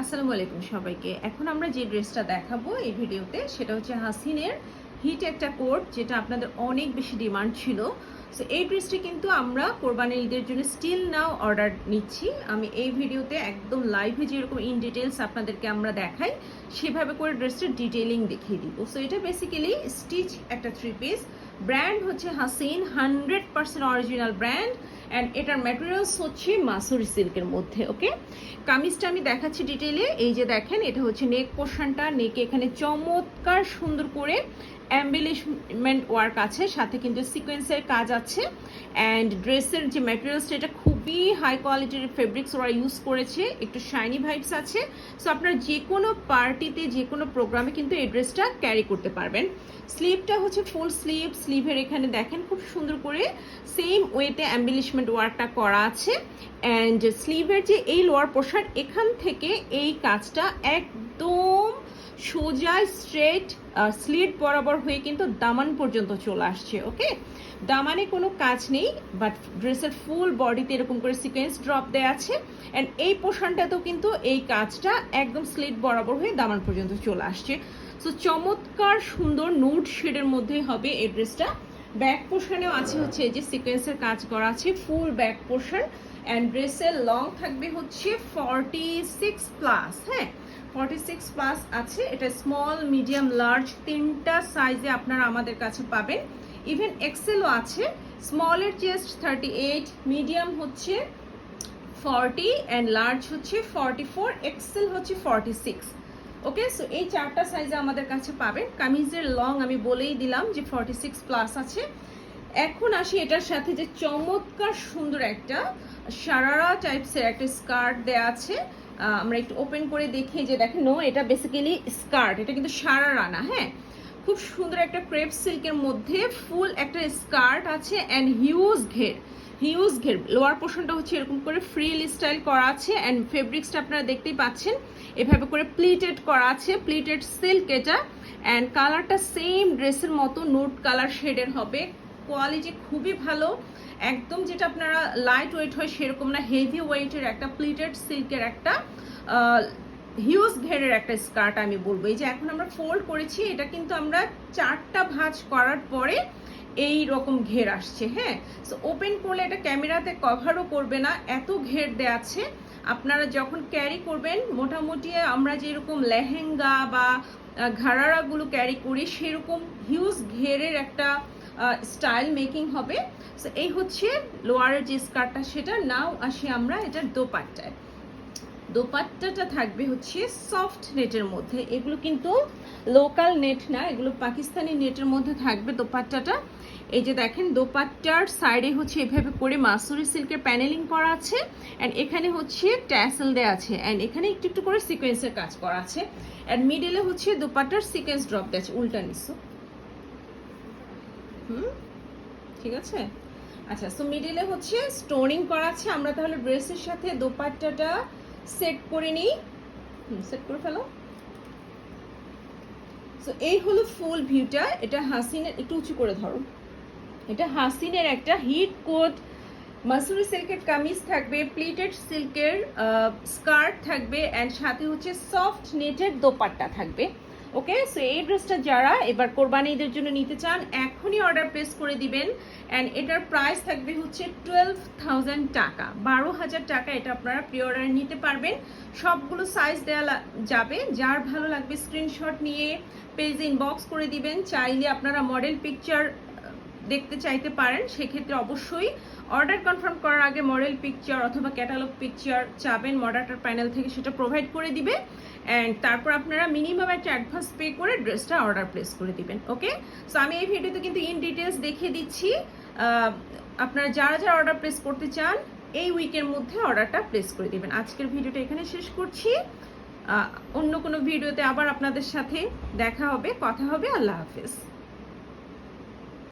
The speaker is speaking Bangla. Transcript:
আসসালামু আলাইকুম সবাইকে। এখন আমরা যে ড্রেসটা দেখাবো এই ভিডিওতে সেটা হচ্ছে হাসিনের হিট একটা কোট, যেটা আপনাদের অনেক বেশি ডিমান্ড ছিল। সো এই ড্রেসটি কিন্তু আমরা কোরবানির ঈদের জন্য স্টিল নাও অর্ডার নিচ্ছি। আমি এই ভিডিওতে একদম লাইভে যেরকম ইন ডিটেলস আপনাদেরকে আমরা দেখাই সেভাবে করে ড্রেসটার ডিটেইলিং দেখিয়ে দিব। সো এটা বেসিক্যালি স্টিচ একটা 3 পিস, ব্র্যান্ড হচ্ছে হাসিন, 100% অরিজিনাল ব্র্যান্ড, অ্যান্ড এটার ম্যাটেরিয়ালস হচ্ছে মাসুরি সিল্কের মধ্যে। ওকে, কামিজটা আমি দেখাচ্ছি ডিটেইলে। এই যে দেখেন, এটা হচ্ছে নেক পোর্শনটা, নেকে এখানে চমৎকার সুন্দর করে এমবেলিশমেন্ট ওয়ার্ক আছে, সাথে কিন্তু সিকোয়েন্সের কাজ আছে। অ্যান্ড ড্রেসের যে ম্যাটেরিয়ালসটা, এটা খুবই হাই কোয়ালিটির ফেব্রিক্স ওরা ইউজ করেছে, একটু শাইনি ভাইবস আছে। সো আপনারা যে কোনো পার্টিতে যে কোনো প্রোগ্রামে কিন্তু এই ড্রেসটা ক্যারি করতে পারবেন। স্লিভটা হচ্ছে ফুল স্লিভ, স্লিভের এখানে দেখেন খুব সুন্দর করে সেম ওয়েতে এমবেলিশমেন্ট ওয়ার্কটা করা আছে। অ্যান্ড স্লিভের যে এই লোয়ার পোর্শন, এখান থেকে এই কাজটা একদম সোজা স্ট্রেট স্লিট বরাবর হয়ে কিন্তু দামান পর্যন্ত চলে আসছে। ওকে, দামানে কোনো কাজ নেই, বাট ড্রেসের ফুল বডিতে এরকম করে সিকোয়েন্স ড্রপ দেওয়া আছে। অ্যান্ড এই পোর্শনটাতেও কিন্তু এই কাজটা একদম স্লিট বরাবর হয়ে দামান পর্যন্ত চলে আসছে। সো চমৎকার সুন্দর নুড শেডের মধ্যে হবে এই ড্রেসটা। ব্যাক পোর্শনেও আছে হচ্ছে এই যে সিকোয়েন্সের কাজ করা আছে, ফুল ব্যাক পোর্শন। অ্যান্ড ড্রেসের লং থাকবে হচ্ছে 46 প্লাস। হ্যাঁ, 46 প্লাস আছে। এটা স্মল, মিডিয়াম, লার্জ তিনটা সাইজে আপনারা আমাদের কাছে পাবেন। ইভেন এক্সেলও আছে। স্মলের চেস্ট 38, মিডিয়াম হচ্ছে 40, অ্যান্ড লার্জ হচ্ছে 44, এক্সেল হচ্ছে 46। ওকে, সো এই চারটা সাইজে আমাদের কাছে পাবেন। কামিজের লং আমি বলেই দিলাম যে 46 প্লাস আছে। এখন আসি এটার সাথে যে চমৎকার সুন্দর একটা শারারা টাইপসের একটা স্কার্ট দেয়া আছে। আমরা একটু ওপেন করে দেখি। যে দেখেন, নো, এটা বেসিক্যালি স্কার্ট, এটা কিন্তু শারারা না। হ্যাঁ, খুব সুন্দর একটা ক্রেপ সিল্কের মধ্যে ফুল একটা স্কার্ট আছে, অ্যান্ড হিউজ ঘের, হিউজ ঘের। লোয়ার পোর্শনটা হচ্ছে এরকম করে ফ্রিল স্টাইল করা আছে, অ্যান্ড ফেব্রিক্সটা আপনারা দেখতেই পাচ্ছেন এভাবে করে প্লিটেড করা আছে, প্লিটেড সিল্ক এটা। অ্যান্ড কালারটা সেম ড্রেসের মতো নুড কালার শেডের হবে। কোয়ালিটি খুবই ভালো, একদম যেটা আপনারা লাইট ওয়েট হয় সেরকম না, হেভি ওয়েটের একটা প্লিটেড সিল্কের একটা হিউজ ঘেরের একটা স্কার্ট আমি বলবো। এই যে এখন আমরা ফোল্ড করেছি, এটা কিন্তু আমরা 4টা ভাঁজ করার পরে এই রকম ঘের আসছে। হ্যাঁ, সো ওপেন করলে এটা ক্যামেরাতে কভারও করবে না, এত ঘের দেয়া আছে। আপনারা যখন ক্যারি করবেন, মোটামুটি আমরা যেরকম লেহেঙ্গা বা ঘাড়ারাগুলো ক্যারি করি সেরকম হিউজ ঘেরের একটা স্টাইল মেকিং হবে। সো এই হচ্ছে লোয়ারের যে স্কার্টটা সেটা। নাও আসি আমরা এটার দোপাট্টায়। দোপাট্টাটা থাকবে হচ্ছে সফট নেটের মধ্যে। এগুলো কিন্তু লোকাল নেট না, এগুলো পাকিস্তানি নেটের মধ্যে থাকবে দোপাট্টাটা। এই যে দেখেন, দোপাট্টার সাইডে হচ্ছে এভাবে করে মাসুরি সিল্কের প্যানেলিং করা আছে, অ্যান্ড এখানে হচ্ছে ট্যাসেল দেওয়া আছে, অ্যান্ড এখানে একটু একটু করে সিকোয়েন্সের কাজ করা আছে। অ্যান্ড মিডলে হচ্ছে দোপাট্টার সিকোয়েন্স ড্রপ দেওয়া আছে, উল্টা নিচ্ছো। ঠিক আছে। আচ্ছা, সো মিডিলে হচ্ছে স্টোনিং করা আছে। আমরা তাহলে ড্রেসের সাথে দোপাট্টাটা সেট করে নিই। সেট করে ফেলো। সো এই হলো ফুল ভিউটা। এটা হাসিনের, একটু উঁচু করে ধরো। এটা হাসিনের একটা হিট কোট মাসুরি সিল্কের কামিজ থাকবে, প্লিটেড সিল্কের স্কার্ট থাকবে, অ্যান্ড সাথে হচ্ছে সফট নেটের দোপাট্টা থাকবে। ওকে, সো এই ড্রেসটা যারা এবার কোরবানি ঈদের জন্য নিতে চান এখনই অর্ডার প্লেস করে দিবেন। অ্যান্ড এটার প্রাইস থাকবে হচ্ছে 12,000 টাকা, 12,000 টাকা। এটা আপনারা প্রি অর্ডারে নিতে পারবেন। সবগুলো সাইজ দেওয়া যাবে, যার ভালো লাগবে স্ক্রিনশট নিয়ে পেজে ইনবক্স করে দিবেন। চাইলে আপনারা মডেল পিকচার দেখতে চাইতে পারেন, সেক্ষেত্রে অবশ্যই অর্ডার কনফার্ম করার আগে মডেল পিকচার অথবা ক্যাটালগ পিকচার চাবেন, মডার্টার প্যানেল থেকে সেটা প্রোভাইড করে দিবে। অ্যান্ড তারপর আপনারা মিনিমাম একটা অ্যাডভান্স পে করে ড্রেসটা অর্ডার প্লেস করে দিবেন। ওকে, সো আমি এই ভিডিওতে কিন্তু ইন ডিটেলস দেখিয়ে দিচ্ছি। আপনারা যারা যারা অর্ডার প্লেস করতে চান এই উইকের মধ্যে অর্ডারটা প্লেস করে দিবেন। আজকের ভিডিওটা এখানে শেষ করছি। অন্য কোনো ভিডিওতে আবার আপনাদের সাথে দেখা হবে, কথা হবে। আল্লাহ হাফেজ।